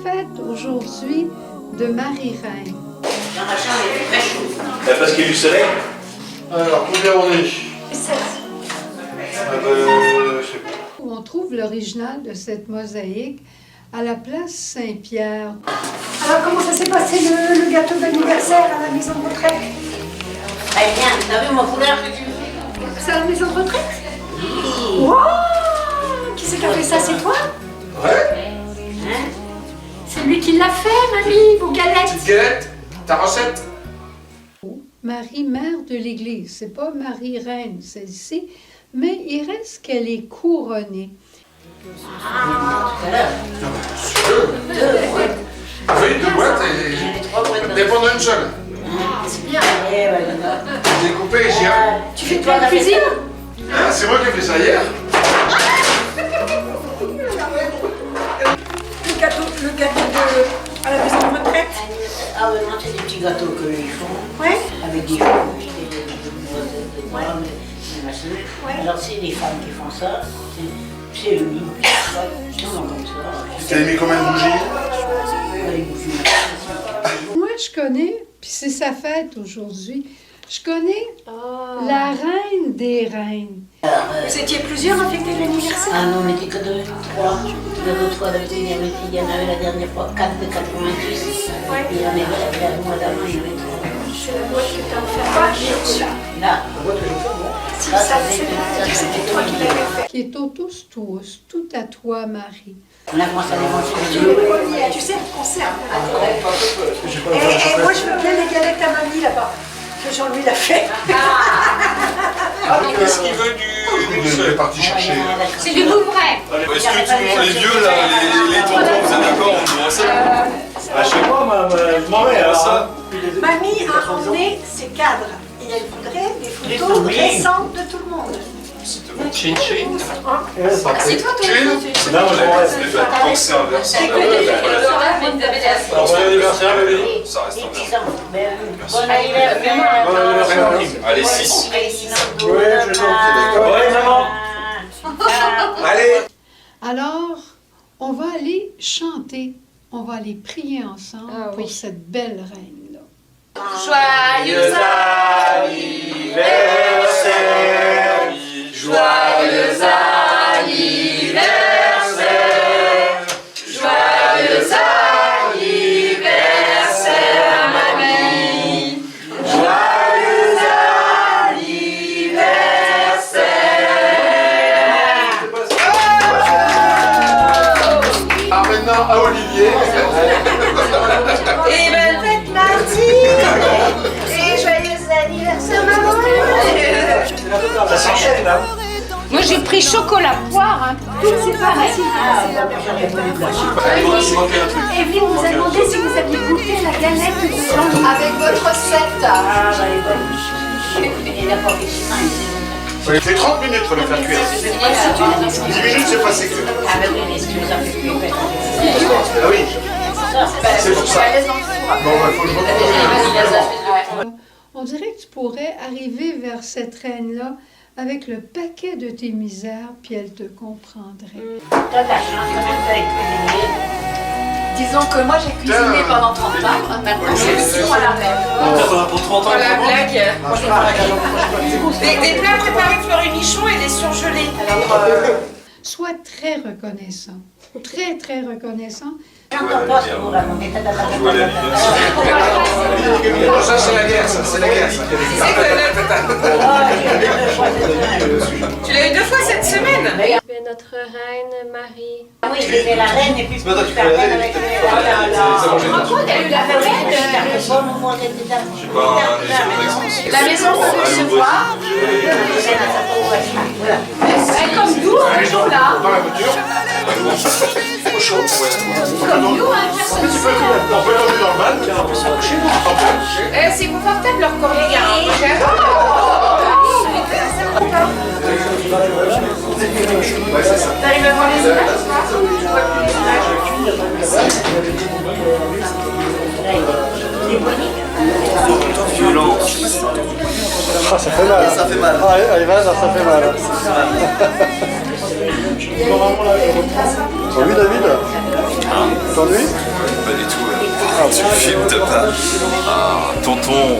fête aujourd'hui de Marie-Reine. Dans la chambre, il fait très chaud. Parce qu'il y a du soleil. Alors, combien on est? 7. Je sais pas. On trouve l'original de cette mosaïque à la place Saint-Pierre. Alors, comment ça s'est passé le gâteau d'anniversaire à la maison de retraite? Très bien, t'as vu mon couleur? C'est à la maison de retraite? Wow! Qui c'est qui a fait ça? C'est toi? Ouais? Hein? C'est lui qui l'a fait, mamie, vos galettes. Petite galette? Ta recette? Marie, mère de l'Église. C'est pas Marie-Reine, celle-ci, mais il reste qu'elle est couronnée. Tout à l'heure. Oui, deux boîtes J'en ai 3 boîtes. et dépendant d'une seule. C'est bien. Eh ben, d'accord. Découpé et chien. Tu fais de la cuisine? Ah, c'est moi qui ai fait ça hier. Le gâteau à la maison de retraite? Ah ouais, moi c'est des petits gâteaux que ils font. Ouais. Avec des choses, des pommes, des machins. Ouais. Alors c'est des femmes qui font ça. C'est unique. Comment comme ça? T'as mis combien de bougies? Les bougies. Moi, je connais, puis c'est sa fête aujourd'hui, je connais la reine des reines. Vous étiez plusieurs à fêter l'anniversaire? Ah non, on était que 2, 3. Deux, 3 d'habitude, il y en avait la dernière fois 4 de 86. Ouais. Il y en avait le mois d'avant, il y avait 3. C'est la boîte que t'as offert. Pas qui est reçu. Là, Si, ça, c'était toi qui l'avais fait. Qui est au tous, tout à toi, Marie. on a commencé à les Tu manger. le premier, tu sais, on conserve. Et moi, je veux bien les galettes à mamie là-bas. Que Jean-Louis l'a fait. Qu'est-ce qu'il veut du Il est parti chercher. C'est du tout vrai. Est-ce que tout le monde, les vieux là, les tontons, vous êtes d'accord, on dit ça? Je sais pas, ma ça. Mamie a emmené ses cadres. Et elle voudrait des photos récentes de tout le monde. Chin chin. C'est toi, Chin. C'est Non, je m'en reste. donc c'est inversé. Alors, bon anniversaire, bébé. Ça reste Les inversé. petits enfants. Bon anniversaire. Bon anniversaire. Allez, 6. Oui, je suis d'accord. Oui, maman. Allez. Alors, on va aller chanter, on va aller prier ensemble pour cette belle reine-là. Joyeux anniversaire, joyeux anniversaire, joyeux anniversaire, mamie, joyeux anniversaire. Ah, maintenant à Olivier. Et bonne fête Martine. Et joyeux anniversaire maman. Ça s'enchaîne, là. Moi, j'ai pris chocolat poire. Tout, c'est pareil. Il manquait un truc. Evelyne vous a demandé si vous aviez goûté la galette de Jean-Louis. Avec votre recette. Ah, bah, les bonnes. Il a pas fait si mal. C'est 30 minutes pour le faire cuire. 10 minutes, c'est pas sécure. Ah, mais oui, mais ce que nous a fait cuire. Ah oui, c'est pour ça. Bon, il faut que je retourne. On dirait que tu pourrais arriver vers cette reine-là avec le paquet de tes misères, puis elle te comprendrait. T'as de la chance, quand même, avec cuisiner. Disons que moi j'ai cuisiné pendant 30 ans. Maintenant c'est le sion à la reine. Pour 30 ans, Voilà la comment? blague. Des plats préparés Fleury Michon et des surgelés. Sois très reconnaissant, très reconnaissant. J'entends pas ce que vous racontez. Joyeux anniversaire. Non, ça, c'est la guerre, ça. C'est la guerre, ça. Tu l'as eu 2 fois cette semaine. Notre reine Marie. Ah oui, c'était la reine et puis C'est pas toi qui la fais la reine reine. avec C'est bon, j'ai En quoi t'as eu la reine? J'ai pas un exemple La maison peut recevoir. Comme nous, un jour là. Dans la voiture. Trop chaud. Comme nous, hein, personne ne sait. On peut tomber dans le van. C'est confortable leur corps, les gars. Ouais, c'est ça. T'arrives à voir les images là? Tu vois plus les images. Violence. Ah, ça fait mal. Ça fait mal. Allez, vas-y, ça fait mal. Oui, David. t'ennuies? Pas du tout. Tu filmes, t'as pas. Ah, tonton.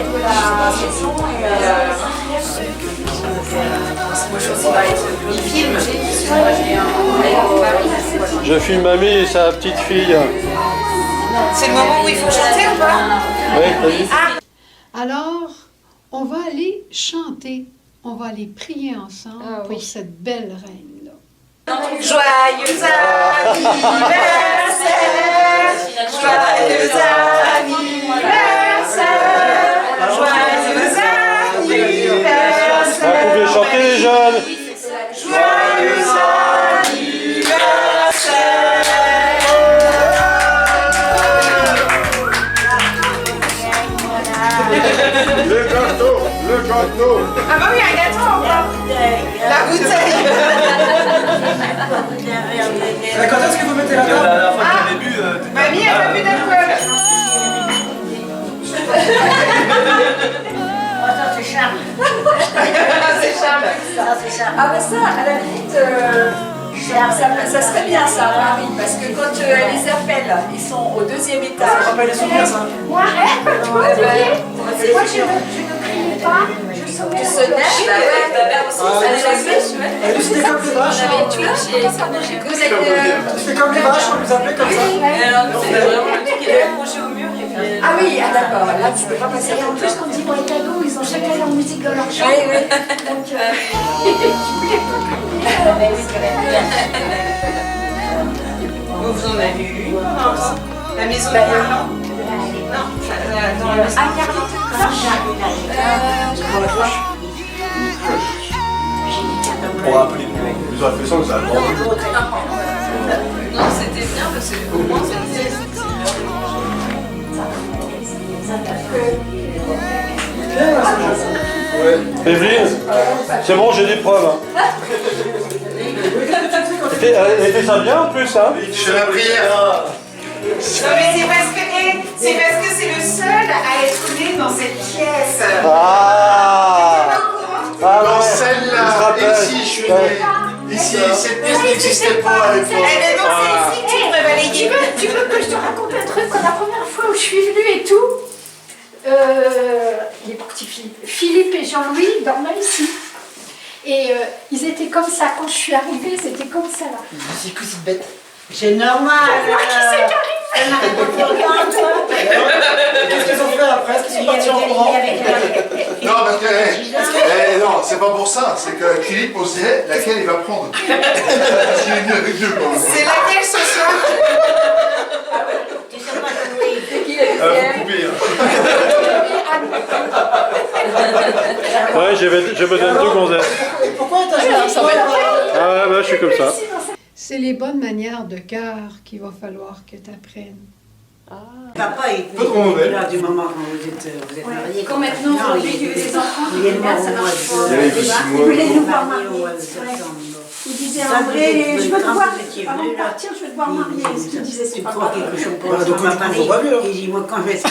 Il filme. Je filme mamie et sa petite fille. C'est le moment où il faut chanter ou pas? Oui, vas-y. Alors, on va aller chanter, on va aller prier ensemble pour cette belle reine-là. Joyeux anniversaire, joyeux anniversaire, joyeux anniversaire. Vous pouvez chanter les jeunes. Joyeux Le gâteau. Ah bah oui, un gâteau encore. La bouteille. Quand est-ce que vous mettez la table? La dernière fois qu'elle a bu, Mamie, elle veut plus d'alcool. Ça, c'est Charles. C'est Charles. Ça, c'est Charles. Ah bah ça, à la limite, ça serait bien ça, Marie, parce que quand elle les appelle, ils sont au deuxième Ça étage. rappelle les souvenirs, ça. Moi, toi, Olivier, moi je ne criais pas, je sonnais. Tu sonnais? Bah ouais, ta mère aussi, ça les appelait. Elle nous c'était comme les vaches. Vous êtes... C'était comme les vaches, on nous appelait comme ça. C'était vraiment le truc qui est accroché au mur. Ah oui, ah d'accord, là tu peux pas passer. Et en plus, quand ils vont être ados, ils ont chacun leur musique dans leur chambre. Oui, oui. Donc, Vous en avez eu une? La maison de Carlan? Non, dans la maison. ah, Carlite pour rappeler. Ils ont fait ça, ça a Non, c'était bien parce que au moins c'était... Evelyne, c'est bon, j'ai des preuves. Hein. Elle fait ça bien en plus, hein? Je fais la prière. Non mais c'est parce que c'est le seul à être né dans cette pièce. Ah, Dans ouais. celle-là, Je me rappelle. ici, je suis né. Ici, cette pièce n'existait pas à l'époque. Eh ben donc c'est ici que tu devrais balayer. tu veux que je te raconte un truc? La première fois où je suis venue et tout, il est parti Philippe et Jean-Louis dormaient ici. Et ils étaient comme ça. Quand je suis arrivée, c'était comme ça là. C'est que cette bête. C'est normal. Qu'est-ce qu'ils ont fait après? Est-ce qu'ils sont partis en courant? Non, parce que, non, c'est pas pour ça. C'est que Philippe osait laquelle il va prendre. Il est venu avec deux. C'est laquelle ce soir? Tu sais pas jouer. Poupée, hein. Ouais, je me donne deux gonzesses. Pourquoi t'as joué ça? Ah ouais, bah, je suis comme ça. C'est les bonnes manières de cœur qu'il va falloir que tu apprennes. Papa, il Pas trop mauvais. là du moment quand vous êtes mariés. Quand maintenant, aujourd'hui, les enfants, Il est mort ça au mois marche de pas. Il y avait que 6 Ils mois. voulaient nous voir marié au mariés. mois de septembre. Il disait Ça, André, vous êtes je veux te quand voir, vous étiez avant venu, de là. partir, je veux te voir marier. Ce qu'il disait, c'est Tu pas crois grave. quelque chose pour Bah, donc, ma on Paris. voit mieux, alors. Il dit, moi, quand je vais Et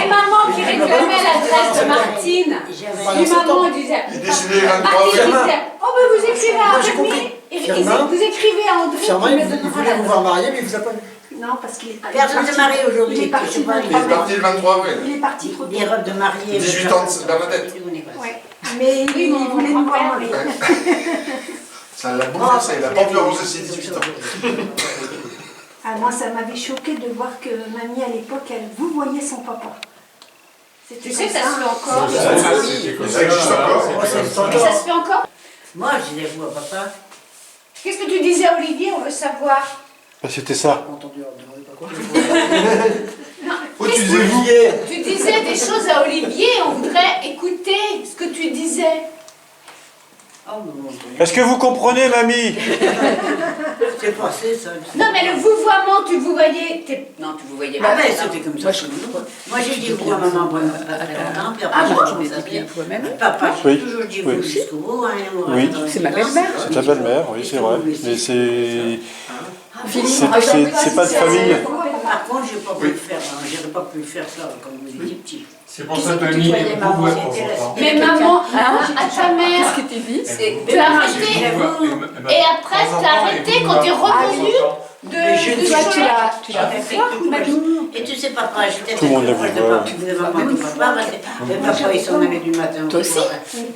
maman qui réclamait l'adresse de Martine. Et maman disait, Il est décédé le 23 Martine avril. disait, oh ben vous écrivez à Moi, j'ai Rémi, compris. et Firmin. vous écrivez à André. Firmin, qui il me donnera voulait vous voir marier, mais il vous a pas vu. Non, parce qu'il est Personne ne se marie aujourd'hui. Il est parti Je sais pas, le Il est parti le 23 avril. Il est parti trop tôt. des robes de mariée. 18 ans de Bernadette. Ouais. Mais lui, il voulait nous voir marier. Ça l'a bouffé, ça. Il a pas pu arroser ses 18 ans. Ah, moi, ça m'avait choqué de voir que mamie, à l'époque, elle vous voyait son papa. Tu sais, ça se fait encore. Ça existe encore. Et ça se fait encore? Moi, je disais, vous, papa. Qu'est-ce que tu disais à Olivier? On veut savoir. Bah, c'était ça. Entendu, ne demandez pas quoi. Où tu disais vous? Tu disais des choses à Olivier, on voudrait écouter ce que tu disais. Oh, non, Est-ce que vous comprenez, mamie? c'est passé, ça. Non, mais le vouvoiement, tu vous voyais. Non, tu vous voyez Ah pas. ben, c'était comme ça. Moi, j'ai dit vous à maman pendant longtemps, puis après, je me suis dit, papa, j'ai Oui. toujours dit Oui. vous jusqu'au bout. Oui. C'est ma belle-mère. C'est ta belle-mère, oui, c'est vrai. Mais c'est pas de famille. par contre, j'ai pas pu le faire. J'aurais pas pu faire ça quand vous étiez petit. C'est pour ça que Mimi est beaucoup Mais maman, à ta mère, Qu'est-ce que tu dis? tu as arrêté. Et après, tu as arrêté quand tu es revenu de Tu l'as fait voir, Et tu sais, papa, j'étais Tout le monde l'a vu, de ouais. tu voulais maman que papa, parce que papa, il s'en allait du matin. Toi aussi?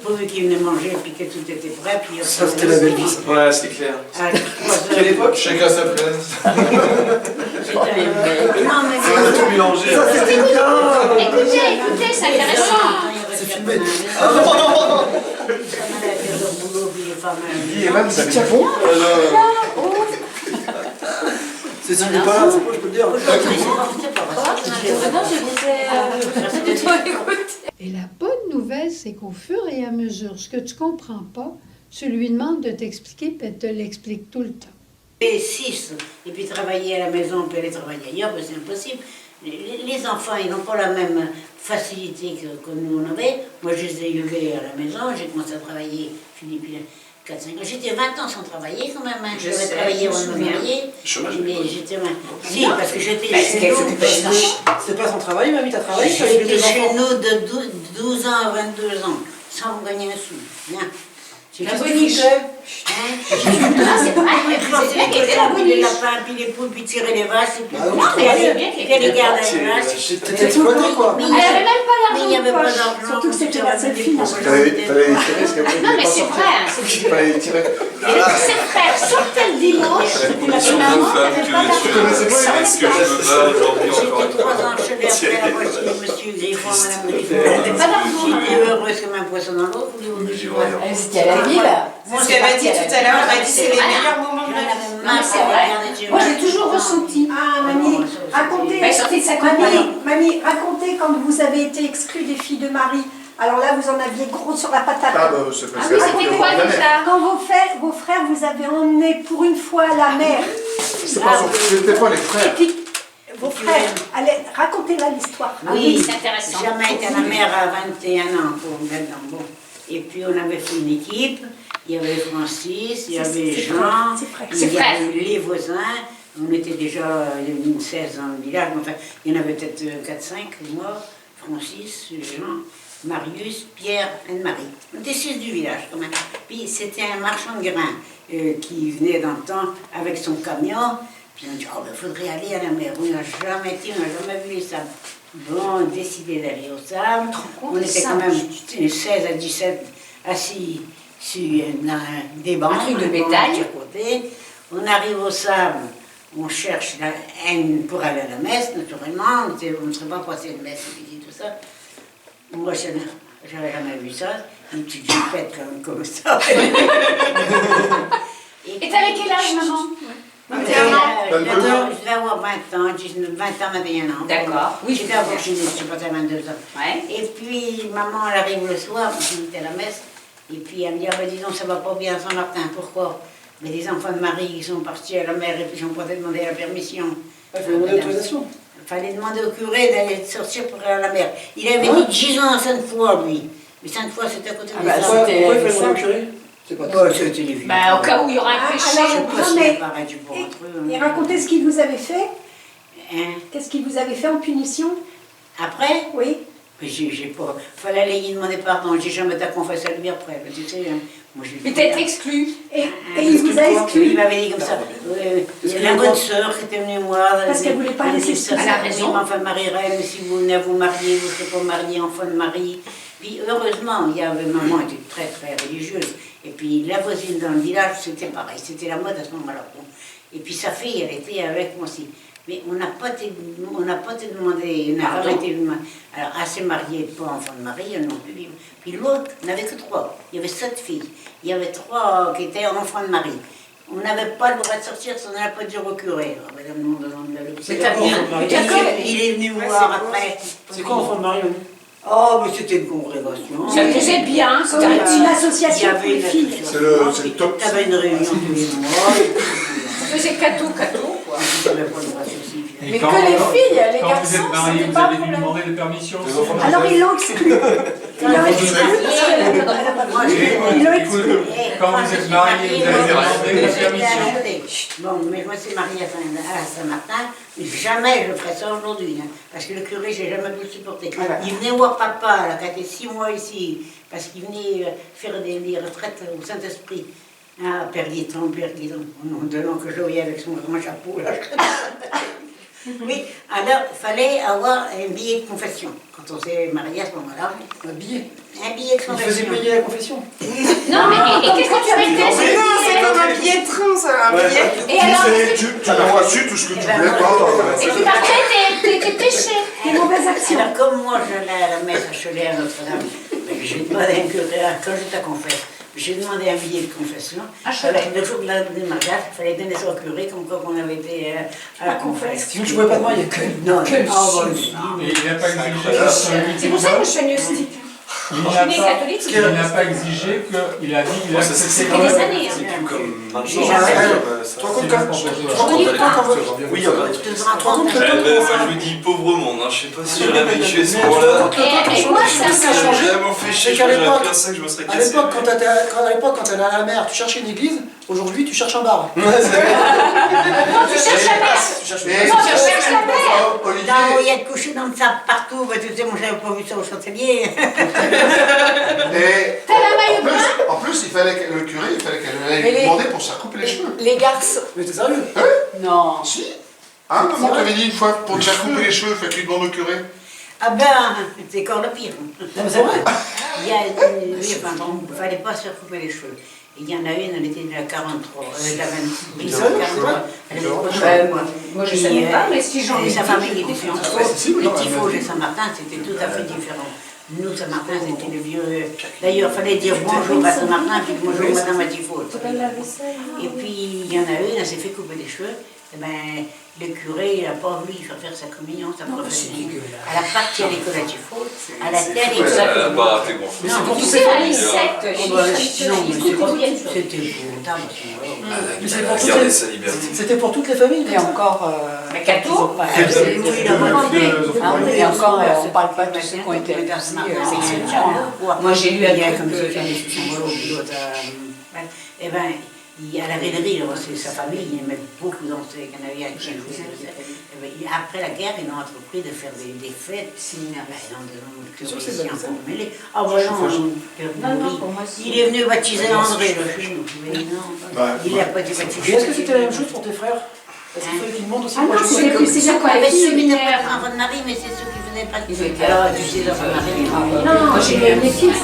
Pourvu qu'il venait manger, puis que tout était prêt. Puis Ça, c'était la belle vie. Ouais, c'est clair. À 3 Quelle heures. époque? Chacun sa place. Non, mais Ça va tout mélanger. Ça, c'était bien. Écoutez, c'est intéressant. c'est filmé. Ça m'allait faire le boulot, puis les femmes. Et même, ça Tiens bon. C'est si je pas là, c'est quoi, je peux le dire. Et la bonne nouvelle, c'est qu'au fur et à mesure, ce que tu comprends pas, tu lui demandes de t'expliquer, puis elle te l'explique tout le temps. Et 6, et puis travailler à la maison, puis aller travailler ailleurs, ben c'est impossible. Les enfants, ils n'ont pas la même facilité que nous on avait. Moi, je les ai élevés à la maison, j'ai commencé à travailler, Philippe, il a 4-5 ans. J'étais 20 ans sans travailler quand même. Hein. J'avais travaillé avant de me marier. Mais j'étais 20 ans. Si, parce que j'étais chez nous. C'était pas son travail, mamie, t'as travaillé? J'étais chez nous de 12 ans à 22 ans, sans gagner un sou. Bien. J'ai La tout boniche. fait. C'est vrai, mais c'est vrai qu'elle était la Puis les boniche. lapins, puis les poules, puis tirer les vaches, et puis Ah oui, Non, mais elle est bien puis les garder les vaches. T'étais exploité, quoi. Mais Elle avait même pas mais il d'argent n'y avait de pas poche. d'argent. Surtout que c'était la seule fille. Fallait les tirer, parce qu'après, Non, mais c'est vrai. Hein, il fallait les tirer. ses frères sortaient le dimanche. Et maman, elle avait pas d'argent. Est-ce que je me bats aujourd'hui encore? J'étais 3 ans chez après la moitié de monsieur Griffon, madame Griffon. Elle avait pas d'argent. J'étais heureuse comme un poisson dans l'eau. Elle était à la ville. C'est ce qu'elle m'a dit tout à l'heure, elle m'a dit c'est les meilleurs moments de ma vie. Non, mais c'est vrai. Moi, j'ai toujours ressenti. Ah, mamie, racontez, Elle sortait de sa campagne. mamie, racontez quand vous avez été exclus des filles de Marie. Alors là, vous en aviez gros sur la patate. Ah, bah, c'est Ah oui, c'était quoi tout ça? Quand vos frères vous avez emmenés pour une fois à la mer, C'était pas les et frères. puis vos frères, allez, racontez-moi l'histoire. Oui, c'est intéressant. jamais été à la mer à 21 ans pour maintenant. Bon. Et puis on avait fait une équipe. Il y avait Francis, il y avait Jean, il y avait les voisins. On était déjà une 16 dans le village. Enfin, il y en avait peut-être 4-5, moi, Francis, Jean, Marius, Pierre, Anne-Marie. On était 6 du village quand même. Puis c'était un marchand de grains qui venait dans le temps avec son camion. Puis on dit, oh, il faudrait aller à la mer. On n'a jamais été, on n'a jamais vu les sables. Bon, on a décidé d'aller au sable. On était quand même 16 à 17 assis sur des bancs. Un truc de métal. À côté. On arrive au sable, on cherche la haine pour aller à la messe, naturellement. On ne serait pas passé de messe, et tout ça. Moi, j'avais jamais vu ça. Une petite jupette comme ça. Et t'avais quel âge, maman? 21 ans. Je devais avoir 20 ans, 20 ans, 21 ans. D'accord. Oui, j'étais à Virginie, je suis partie à 22 ans. Ouais. Et puis, maman, elle arrive le soir, on était à la messe, et puis elle me dit, ah ben dis donc, ça va pas bien Saint-Martin, pourquoi? Mais les enfants de Marie, ils sont partis à la mer, et puis ils ont pas demandé la permission. Il fallait demander l'autorisation. Il fallait demander au curé d'aller sortir pour aller à la mer. Il avait dit 10 ans à Sainte-Foy, lui. Mais Sainte-Foy, c'était à côté de bah, ça. Pourquoi il fallait demander au curé? C'est pas Oh, c'était les vieux. Bah, au cas où il y aura un péché. Je sais Alors, pas non, si mais- c'est pareil du bon entre eux. Et racontez ce qu'ils vous avaient fait. Hein? Qu'est-ce qu'ils vous avaient fait en punition? Après, Oui. j'ai pas. Fallait aller lui demander pardon. J'ai jamais été confessé à lui après. Tu sais, moi j'ai. Mais t'as été exclu. Et il vous a Il exclu. m'avait dit comme ça. Il y a la bonne sœur qui était venue me voir. Parce qu'elle voulait pas laisser se Elle a raison. Enfin, Marie-Reine, si vous venez à vous marier, vous ne serez pas mariée, enfant de Marie. Puis heureusement, il y avait maman était très très religieuse. Et puis la voisine dans le village, c'était pareil. C'était la mode à ce moment-là. Et puis sa fille, elle était avec moi aussi. Mais on n'a pas été demandé, on n'a jamais été demandé. Alors, elle s'est mariée, pas enfant de Marie, elle non plus. Puis l'autre n'avait que 3. Il y avait 7 filles. Il y avait 3 qui étaient enfants de Marie. On n'avait pas le droit de sortir si on n'avait pas dit au curé. Alors, madame, non, C'est pas bien. il est venu me voir après. C'est quoi enfant de Marie, mamie? Oh, mais c'était une congrégation. Ça faisait bien. Une Il y association pour avait les une filles. C'est le top. Tu avais une réunion tous les mois. Ça faisait cadeau, quoi. Tu n'avais pas le droit de ceci. Mais que les filles, les Quand vous garçons, êtes mariés, c'était vous pas un avez dû problème. demander des permissions. Alors ils l'ont exclu. Quand je me suis mariée, moi, Quand vous êtes mariés, vous avez demandé la permission. Bon, mais je me suis mariée à Saint-Martin, mais jamais je ferais ça aujourd'hui, hein, parce que le curé, j'ai jamais pu le supporter. Il venait voir papa, là, qui a été 6 mois ici, parce qu'il venait faire des retraites au Saint-Esprit. Ah, Père Guiton, de nom que je voyais avec son grand chapeau, là. Oui, alors il fallait avoir un billet de confession. Quand on s'est marié à ce moment-là, Un billet. un billet de Il confession. faisait payer la confession. Non, mais qu'est-ce que tu mettais Non, c'est comme un billet de train, ça, un billet. Et alors, Tu as reçu tout ce que tu voulais pas. et tu partais tes péchés, tes mauvaises actions. Alors comme moi j'allais à la messe à Cholet à Notre-Dame, j'ai demandé un curé, quand j'étais à confesse, j'ai demandé un billet de confession. Le jour de la mariage, il fallait donner ça au curé, comme quoi on avait été à la confesse. Sinon, je ne pouvais pas de moi, il y a que Non, que le Et il n'a pas exigé C'est pour ça que je suis agnostique. il Je suis née catholique. n'a pas exigé qu'il a dit qu'il a C'est des années. C'est plus comme maintenant. J'ai jamais- Tu te rends compte quand Oui, il y a pas de Moi, je me dis pauvre monde, hein. Je sais pas si j'aurais vécu à ce moment-là. Et moi, ça J'ai vraiment fait chier, C'est qu'à j'aurais l'époque- pris un sac, je me serais À cassé. l'époque, quand t'allais à la mer, tu cherchais une église, aujourd'hui, tu cherches un bar. Non, tu cherches la mère. Tu cherches Et- Non, je cherche la mère. Olivier, Dans il y a de coucher dans le sable partout, bah, tu sais, moi j'avais pas vu ça au Châtelier. et T'as la maille en plus, il fallait que le curé, il fallait qu'elle aille Mais lui les- demander pour se couper les cheveux. Les garçons. Mais t'es sérieux? Non. Si. Hein, maman t'avait dit une fois, pour te faire couper les cheveux, fait que tu demandes au curé. Ah ben, c'est encore le pire. Non, mais c'est vrai. Il y a oui, enfin, bon, il ne fallait pas se faire couper les cheveux. Il y en a une, elle était de la 43, de la 26. Mais c'est vrai, c'est vrai. Elle était proche de moi. Moi, je Puis, savais pas, mais si j'en ai et sa dit. famille était fiancée. Ouais, c'est si, oui, Les non, Tifos mais- et Saint-Martin, c'était tout à fait différent. Nous, Saint-Martin, c'était le vieux. D'ailleurs, il fallait dire bonjour à Saint-Martin, puis bonjour Madame à Tifos. Et puis, il y en a une, elle s'est fait couper les cheveux. Et ben, le curé, il n'a pas voulu faire sa communion, sa profession. Elle a parti à l'école à Tifos, à la telle école. Elle a pas raté grand chose. Mais c'est pour Tu tous sais, ces à familles. l'insecte, Non, mais c'était épouvantable. Mais c'est Elle pour a toutes gardé les- sa liberté. C'était pour toutes les familles. Et encore. Mais Cato, Et encore, on parle pas de ceux qui ont été interdits sexuellement. Moi, j'ai lu à comme quelques. ça, eh ben, il y a la vénerie, c'est sa famille, il aimait beaucoup danser, il y en avait un qui jouait. Après la guerre, ils ont entrepris de faire des fêtes. Ah voilà, il est venu baptiser André, le film. Il n'a pas été baptisé. Et est-ce que c'était la même chose pour tes frères? Est-ce qu'il fallait qu'ils montent aussi Ah non, pour c'est plus, c'est bien quoi, Avec les ceux qui n'étaient séminaires. pas enfants de Marie, mais c'est ceux qui venaient pas. Ils étaient- Alors, tu sais, enfants de Marie. Non, j'ai eu mes fils.